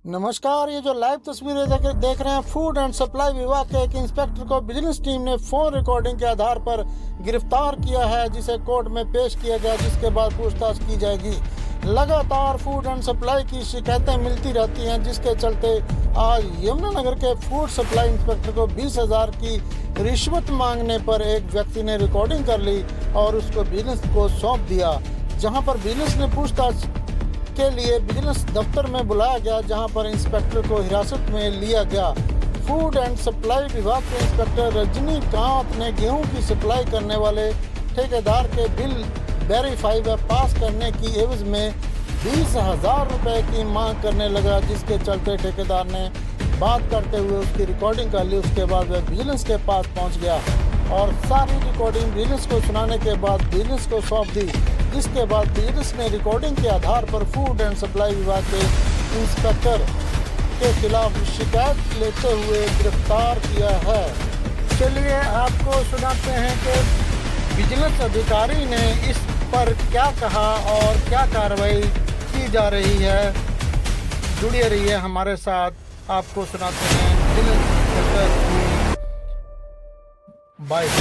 नमस्कार। ये जो लाइव तस्वीरें देख रहे हैं, फूड एंड सप्लाई विभाग के एक इंस्पेक्टर को विजिलेंस टीम ने फोन रिकॉर्डिंग के आधार पर गिरफ्तार किया है, जिसे कोर्ट में पेश किया गया, जिसके बाद पूछताछ की जाएगी। लगातार फूड एंड सप्लाई की शिकायतें मिलती रहती हैं, जिसके चलते आज यमुनानगर के फूड सप्लाई इंस्पेक्टर को 20,000 की रिश्वत मांगने पर एक व्यक्ति ने रिकॉर्डिंग कर ली और उसको विजिलेंस को सौंप दिया, जहां पर विजिलेंस ने पूछताछ के लिए विजिलेंस दफ्तर में बुलाया गया, जहां पर इंस्पेक्टर को हिरासत में लिया गया। फूड एंड सप्लाई विभाग के इंस्पेक्टर रजनीकांत ने गेहूं की सप्लाई करने वाले ठेकेदार के बिल वेरीफाई व पास करने की एवज में 20,000 रुपए की मांग करने लगा, जिसके चलते ठेकेदार ने बात करते हुए उसकी रिकॉर्डिंग कर ली। उसके बाद वह विजिलेंस के पास पहुंच गया और सारी रिकॉर्डिंग विजिलेंस को सुनाने के बाद विजिलेंस को सौंप दी, जिसके बाद विजिलेंस ने रिकॉर्डिंग के आधार पर फूड एंड सप्लाई विभाग के इंस्पेक्टर के खिलाफ शिकायत लेते हुए गिरफ्तार किया है। चलिए आपको सुनाते हैं कि विजिलेंस अधिकारी ने इस पर क्या कहा और क्या कार्रवाई की जा रही है। जुड़े रहिए हमारे साथ, आपको सुनाते हैं विजिलेंस इंस्पेक्टर की बाइट।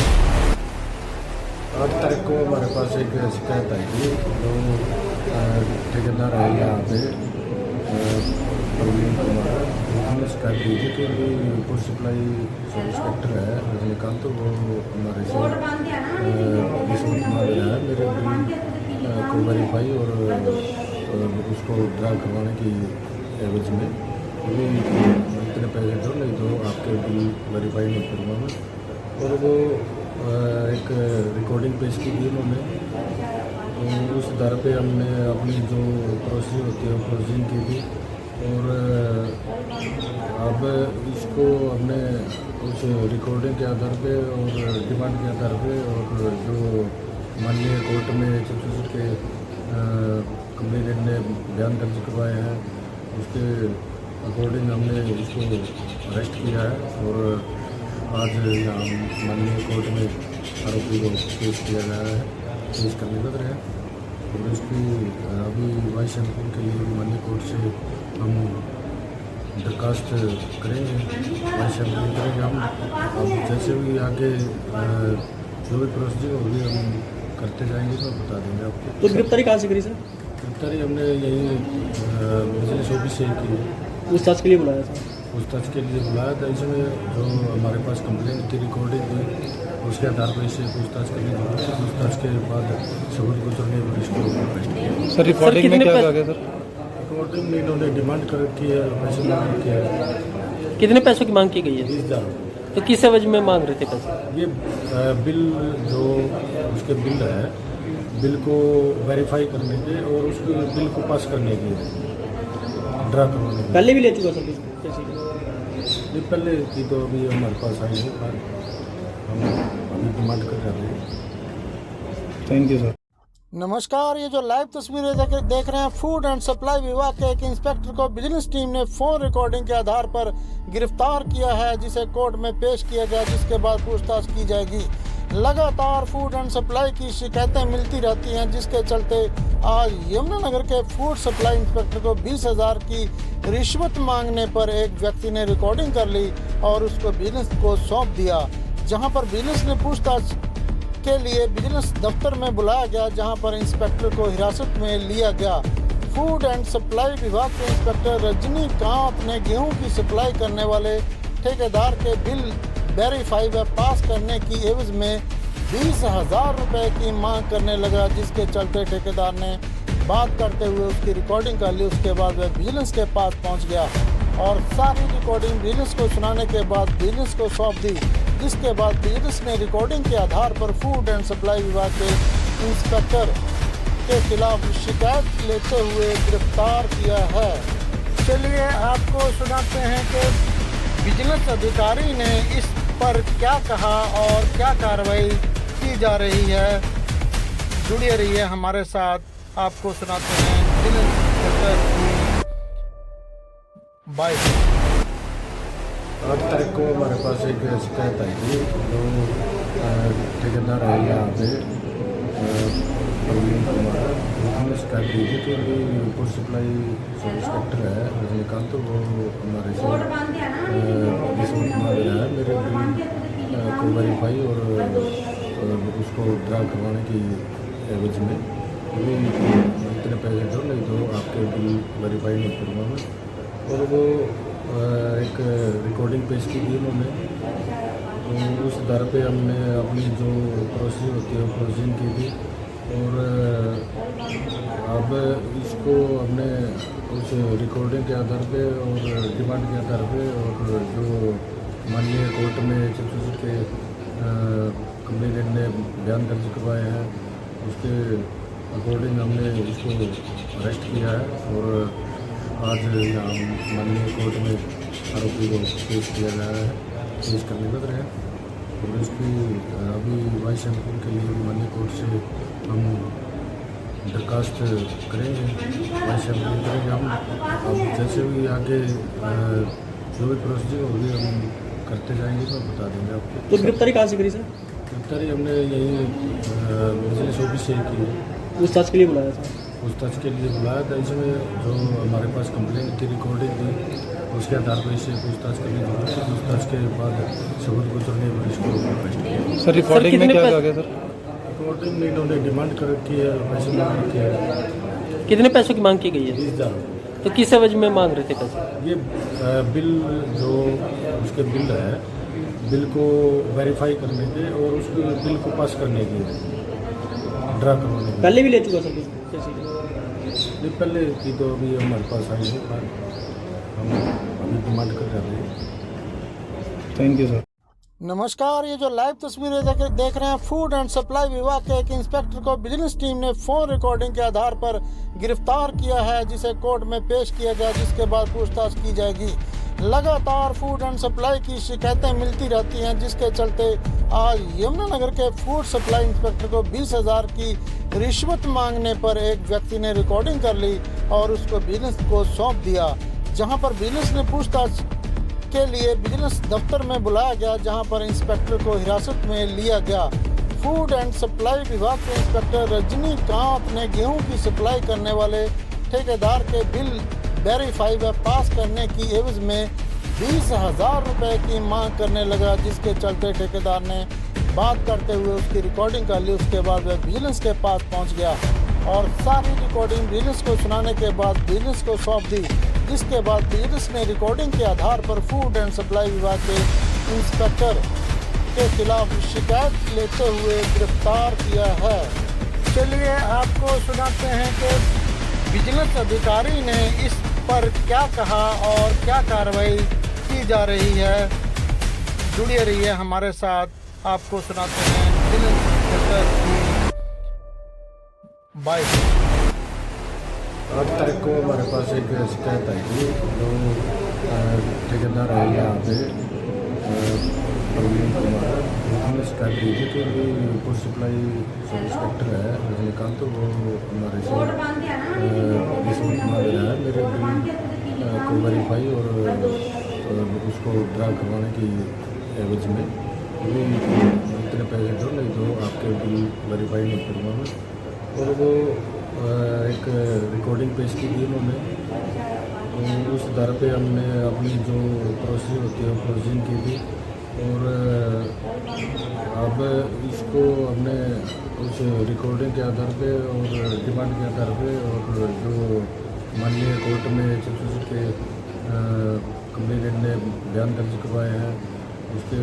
आज तारीख को हमारे पास एक शिकायत आई थी। जो ठेकेदार है यहाँ पे प्रवीण कुमार, उन्होंने शिकायत दी थी कि फूड सप्लाई सब इंस्पेक्टर है रजनीकांत, तो वो हमारे से रिश्वत मांग रहा है मेरे बिल को वेरीफाई और उसको ड्रा करवाने की एवज में। अभी इतने पैसे दो, नहीं तो आपके बिल वेरीफाई नहीं करवाना। और वो एक रिकॉर्डिंग पेश की थी उन्होंने, तो उस आधार पे हमने अपनी जो प्रोसीजर होती है वो प्रोसीजिंग की थी। और अब इसको हमने उस रिकॉर्डिंग के आधार पे और डिमांड के आधार पे और जो माननीय कोर्ट में छत्तीसगढ़ के कंप्लेनेंट ने बयान दर्ज करवाए हैं, उसके अकॉर्डिंग हमने इसको अरेस्ट किया है और आज यहाँ माननीय कोर्ट में आरोपी को पेश किया गया है, पेश करने लग रहे हैं। और इसकी अभी वाइस सैंपलिंग के लिए माननीय कोर्ट से हम दरखास्त करेंगे, वाइस सैंपलिंग करेंगे हम। अब जैसे भी आगे जो भी प्रोसीजर होगी हम करते जाएंगे तो बता देंगे आपको। तो गिरफ्तारी कहाँ से करी सर? गिरफ्तारी हमने यही विजिलेंस ऑफिस से की है। पूछताछ के लिए बुलाया था? पूछताछ के लिए बुलाया था। इसमें जो हमारे पास कंप्लेंट की रिकॉर्डिंग थी, उसके आधार पर इसे पूछताछ करनी जरूरत है। पूछताछ के बाद सबूत गुजरने पर इसको अरेस्ट किया। सर रिकॉर्डिंग में क्या कहा गया सर? रिकॉर्डिंग में इन्होंने डिमांड कर रखी है, पैसे मांग रखे हैं। कितने पैसों की मांग की गई है? 20,000। तो किस एवज में मांग रहे थे पैसे? ये बिल जो उसके बिल है, बिल को वेरीफाई करने के और उसके बिल को पास करने के ड्रा करवाने के। पहले भी ले चुका सर पैसे? ये पहले की तो अभी हमारे पास आई है, पर हम अभी डिमांड कर रहे हैं। Thank you sir. नमस्कार। ये जो लाइव तस्वीरें देख रहे हैं, फूड एंड सप्लाई विभाग के एक इंस्पेक्टर को विजिलेंस टीम ने फोन रिकॉर्डिंग के आधार पर गिरफ्तार किया है, जिसे कोर्ट में पेश किया गया, जिसके बाद पूछताछ की जाएगी। लगातार फूड एंड सप्लाई की शिकायतें मिलती रहती हैं, जिसके चलते आज यमुनानगर के फूड सप्लाई इंस्पेक्टर को 20,000 की रिश्वत मांगने पर एक व्यक्ति ने रिकॉर्डिंग कर ली और उसको विजिलेंस को सौंप दिया, जहां पर विजिलेंस ने पूछताछ के लिए विजिलेंस दफ्तर में बुलाया गया, जहां पर इंस्पेक्टर को हिरासत में लिया गया। फूड एंड सप्लाई विभाग के इंस्पेक्टर रजनीकांत ने गेहूं की सप्लाई करने वाले ठेकेदार के बिल वेरीफाई व पास करने की एवज में 20,000 रुपए की मांग करने लगा, जिसके चलते ठेकेदार ने बात करते हुए उसकी रिकॉर्डिंग कर ली। उसके बाद वह विजिलेंस के पास पहुंच गया और सारी रिकॉर्डिंग विजिलेंस को सुनाने के बाद विजिलेंस को सौंप दी, जिसके बाद विजिलेंस ने रिकॉर्डिंग के आधार पर फूड एंड सप्लाई विभाग के इंस्पेक्टर के खिलाफ शिकायत लेते हुए गिरफ्तार किया है। चलिए आपको सुनाते हैं कि विजिलेंस अधिकारी ने इस पर क्या कहा और क्या कार्रवाई की जा रही है। जुड़े रहिए हमारे साथ, आपको सुनाते हैं विजिलेंस इंस्पेक्टर की बाइट। आज तारीख को हमारे पास एक शिकायत आई थी। जो ठेकेदार है यहाँ पे प्रवीण कुमार, हमें शिकायत दी थी कि भी फूड सप्लाई सब इंस्पेक्टर है रजनीकांत, तो वो हमारे से रिश्वत मांग रहा है मेरे बिल को वेरीफाई और उसको ड्रा करवाने की एवज में। अभी इतने पैसे दो, नहीं तो आपके बिल वेरीफाई नहीं करूँगा मैं। और वो एक रिकॉर्डिंग पेश की थी उन्होंने, तो उस दर पे हमने अपनी जो प्रोसेस होती है वो प्रोसेसिंग की थी। और अब इसको हमने उस रिकॉर्डिंग के आधार पे और डिमांड के आधार पे और जो माननीय कोर्ट में चीफ जस्टिस के कंप्लेनेंट ने बयान दर्ज करवाए हैं उसके अकॉर्डिंग हमने इसको अरेस्ट किया है और आज यहाँ माननीय कोर्ट में आरोपी को पेश किया जा रहा है, पेश करने लग रहे हैं। और इसकी अभी वाइस चैंपियन के लिए माननीय कोर्ट से हम दरखास्त करेंगे, वाइस चैंपियन करेंगे हम। अब जैसे भी आगे जो भी प्रोसीजर होगी हम करते जाएंगे तो बता देंगे आपको। तो गिरफ्तारी कहाँ से करी सर? गिरफ्तारी हमने यही विजिलेंस ऑफिस से की है। पूछताछ के लिए बुलाया था? पूछताछ के लिए बुलाया था। इसमें जो हमारे पास कंप्लेंट थी, रिकॉर्डिंग थी, उसके आधार पर इसे पूछताछ करनी जरूरत है। पूछताछ के बाद सबूत गुजरने पर इसको अरेस्ट किया। सर रिकॉर्डिंग में क्या कहा गया सर? रिकॉर्डिंग में इन्होंने डिमांड कर रखी है, पैसे मांग रखे हैं। कितने पैसों की मांग की गई है? 20,000। तो किस एवज में मांग रहे थे पैसे? ये बिल जो उसके बिल है, बिल को वेरीफाई करने के और उसके बिल को पास करने के ड्रा करवाने के। पहले भी ले चुका सर पैसे? नहीं, पहले की तो अभी हमारे पास आई है, पर हम अभी डिमांड कर रहे हैं। Thank you sir. नमस्कार, ये जो लाइव तस्वीरें देख रहे हैं, फूड एंड सप्लाई विभाग के एक इंस्पेक्टर को विजिलेंस टीम ने फोन रिकॉर्डिंग के आधार पर गिरफ्तार किया है, जिसे कोर्ट में पेश किया गया, जिसके बाद पूछताछ की जाएगी। लगातार फूड एंड सप्लाई की शिकायतें मिलती रहती हैं, जिसके चलते आज यमुनानगर के फूड सप्लाई इंस्पेक्टर को 20,000 की रिश्वत मांगने पर एक व्यक्ति ने रिकॉर्डिंग कर ली और उसको विजिलेंस को सौंप दिया, जहां पर विजिलेंस ने पूछताछ के लिए विजिलेंस दफ्तर में बुलाया गया, जहां पर इंस्पेक्टर को हिरासत में लिया गया। फूड एंड सप्लाई विभाग के इंस्पेक्टर रजनीकांत ने गेहूं की सप्लाई करने वाले ठेकेदार के बिल वेरीफाई व पास करने की एवज में 20,000 रुपये की मांग करने लगा, जिसके चलते ठेकेदार ने बात करते हुए उसकी रिकॉर्डिंग कर ली। उसके बाद वह विजिलेंस के पास पहुंच गया और सारी रिकॉर्डिंग विजिलेंस को सुनाने के बाद विजिलेंस को सौंप दी, जिसके बाद विजिलेंस ने रिकॉर्डिंग के आधार पर फूड एंड सप्लाई विभाग के इंस्पेक्टर के खिलाफ शिकायत लेते हुए गिरफ्तार किया है। चलिए आपको सुनाते हैं कि विजिलेंस अधिकारी ने इस पर क्या कहा और क्या कार्रवाई की जा रही है। जुड़े रहिए हमारे साथ, आपको सुनाते हैं विजिलेंस इंस्पेक्टर की बाइट। 8 तारीख को हमारे पास एक शिकायत आई थी, जो ठेकेदार है यहाँ पे प्रवीण कुमार, उन्होंने शिकायत दी थी कि भी फूड सप्लाई सब इंस्पेक्टर है रजनीकांत, तो वो हमारे से रिश्वत मांग रहा है मेरे बिल को वेरीफाई और उसको ड्रा करवाने की एवज में। अभी इतने पैसे दो, नहीं तो आपके बिल वेरीफाई नहीं करूँगा मैं। और वो एक रिकॉर्डिंग पेश की थी उन्होंने, तो उस दर पे हमने अपनी जो प्रोसेस होती है वो प्रोसेसिंग की थी। और अब इसको हमने उस रिकॉर्डिंग के आधार पे और डिमांड के आधार पे और जो माननीय कोर्ट में चीफ जस्टिस के कंप्लेनेंट ने बयान दर्ज करवाए हैं उसके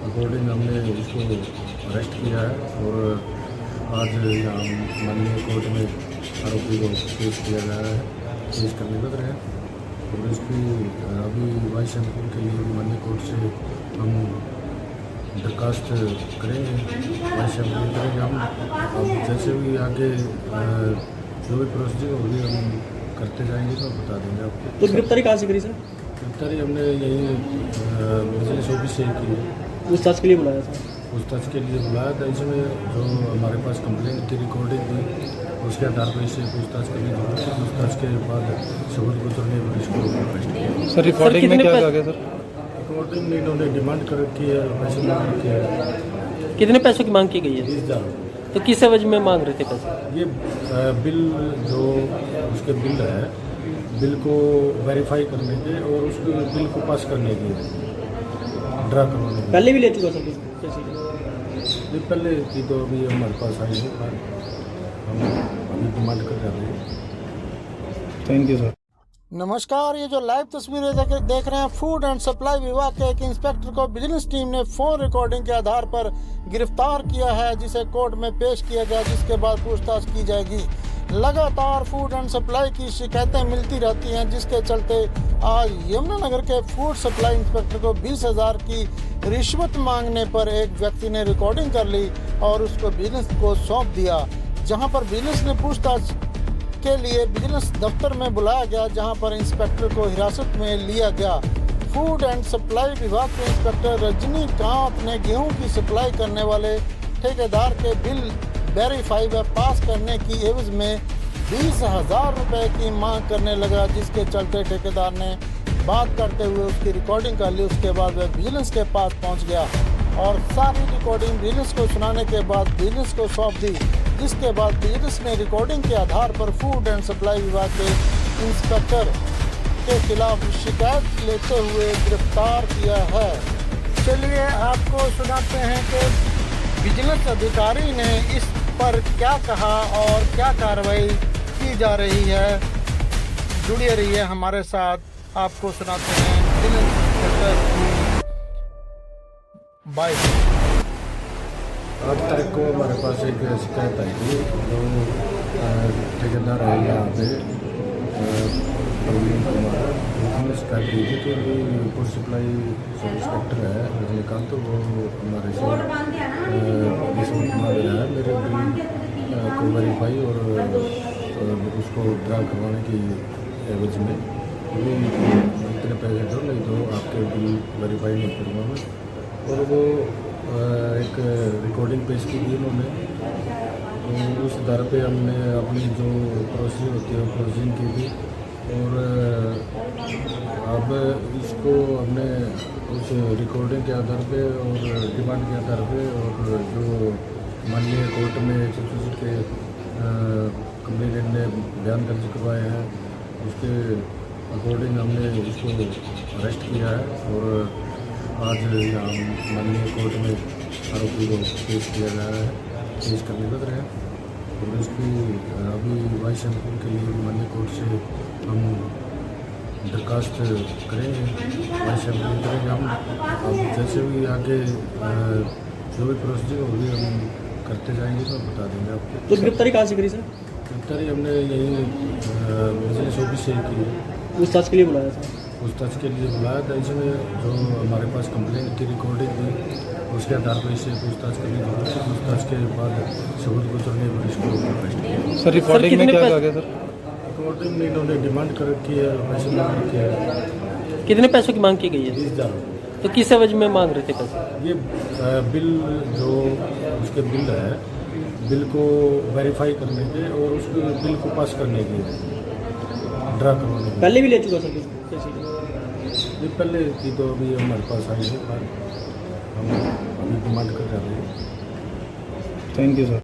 अकॉर्डिंग हमने इसको अरेस्ट किया है और आज यहाँ माननीय कोर्ट में आरोपी को पेश किया जा रहा है, पेश करने लग रहे हैं। और इसकी अभी वाइस चैंपियन के लिए माननीय कोर्ट से हम दरखास्त करेंगे, वाइस चैंपियन करेंगे हम। अब जैसे भी आगे जो भी प्रोसीजर होगी हम करते जाएंगे तो बता देंगे आपको। तो गिरफ्तारी कहाँ से करी सर? गिरफ्तारी हमने यही विजिलेंस ऑफिस से की है। पूछताछ के लिए बुलाया था? पूछताछ के लिए बुलाया था। इसमें जो हमारे पास कंप्लेंट थी, रिकॉर्डिंग थी, उसके आधार पर इसे पूछताछ करनी जरूरत है। पूछताछ के बाद सबूत गुजरने पर इसको अरेस्ट किया। सर रिकॉर्डिंग में क्या कहा गया सर? रिकॉर्डिंग में इन्होंने डिमांड कर रखी है, पैसे मांग रखे हैं। कितने पैसों की मांग की गई है? 20,000। तो किस एवज में मांग रहे थे पैसे? ये बिल जो उसके बिल है, बिल को वेरीफाई करने के और उस बिल को पास करने के ड्रा करवाने के। पहले भी ले चुका सर पैसे? ये पहले की तो अभी हमारे पास आई है, पर हम अभी डिमांड कर रहे हैं। Thank you sir. नमस्कार, ये जो लाइव तस्वीरें देख रहे हैं, फूड एंड सप्लाई विभाग के एक इंस्पेक्टर को विजिलेंस टीम ने फोन रिकॉर्डिंग के आधार पर गिरफ्तार किया है, जिसे कोर्ट में पेश किया गया, जिसके बाद पूछताछ की जाएगी। लगातार फूड एंड सप्लाई की शिकायतें मिलती रहती हैं, जिसके चलते आज यमुनानगर के फूड सप्लाई इंस्पेक्टर को 20,000 की रिश्वत मांगने पर एक व्यक्ति ने रिकॉर्डिंग कर ली और उसको विजिलेंस को सौंप दिया, जहां पर विजिलेंस ने पूछताछ के लिए विजिलेंस दफ्तर में बुलाया गया, जहां पर इंस्पेक्टर को हिरासत में लिया गया। फूड एंड सप्लाई विभाग के इंस्पेक्टर रजनीकांत ने गेहूं की सप्लाई करने वाले ठेकेदार के बिल वेरीफाई व पास करने की एवज में 20,000 रुपये की मांग करने लगा, जिसके चलते ठेकेदार ने बात करते हुए उसकी रिकॉर्डिंग कर ली। उसके बाद वह विजिलेंस के पास पहुंच गया और सारी रिकॉर्डिंग विजिलेंस को सुनाने के बाद विजिलेंस को सौंप दी, जिसके बाद विजिलेंस ने रिकॉर्डिंग के आधार पर फूड एंड सप्लाई विभाग के इंस्पेक्टर के खिलाफ शिकायत लेते हुए गिरफ्तार किया है। चलिए आपको सुनाते हैं कि विजिलेंस अधिकारी ने इस पर क्या कहा और क्या कार्रवाई की जा रही है। जुड़े रहिए हमारे साथ, आपको सुनाते हैं विजिलेंस इंस्पेक्टर की बाइट। 8 तारीख को हमारे पास एक शिकायत आई थी, जो ठेकेदार है यहाँ पे प्रवीण कुमार, उन्होंने शिकायत दी थी कि फूड सप्लाई सब इंस्पेक्टर है रजनीकांत, तो वो हमारे से रिश्वत मांग रहा है मेरे बिल को वेरीफाई और उसको ड्रा करवाने की एवज में। अभी इतने पैसे दो, नहीं तो आपके बिल वेरीफाई नहीं करूँगा मैं। और वो एक रिकॉर्डिंग पेश की थी उन्होंने, तो उस दर पे हमने अपनी जो प्रोसीजर होती है वो प्रोसीजिंग की थी। और अब इसको हमने उस रिकॉर्डिंग के आधार पे और डिमांड के आधार पे और जो माननीय कोर्ट में 164 के कंप्लेनेंट ने बयान दर्ज करवाए हैं, उसके अकॉर्डिंग हमने इसको अरेस्ट किया है और आज यहाँ माननीय कोर्ट में आरोपी को पेश किया जा रहा है, पेश करने लग रहे हैं। और इसकी अभी वाइस चैंपियन के लिए माननीय कोर्ट से हम दरखास्त करेंगे, वाइस चैंपियन करेंगे हम। अब जैसे भी आगे जो भी प्रोसीजर होगी हम करते जाएंगे तो बता देंगे आपको। तो गिरफ्तारी कहाँ से करी सर? गिरफ्तारी हमने यही विजिलेंस ऑफिस से की है। पूछताछ के लिए बुलाया था? पूछताछ के लिए बुलाया था। इसमें जो हमारे पास कंप्लेंट की रिकॉर्डिंग थी, उसके आधार पर इससे पूछताछ करनी जरूरी है। पूछताछ के बाद सबूत गुजरने पर इसको अरेस्ट किया। सर रिकॉर्डिंग में क्या कहा गया सर? रिकॉर्डिंग में इन्होंने डिमांड कर रखी है, पैसे मांग रखे हैं। कितने पैसों की मांग की गई है? 20,000। तो किस एवज में मांग रहे थे पैसे? ये बिल जो उसके बिल है, बिल को वेरीफाई करने के और उस बिल को पास करने के ड्रा करवाने के। पहले भी ले चुका सर पैसे? ये पहले की तो अभी हमारे पास आई है, पर हम अभी डिमांड कर रहे हैं। Thank you sir.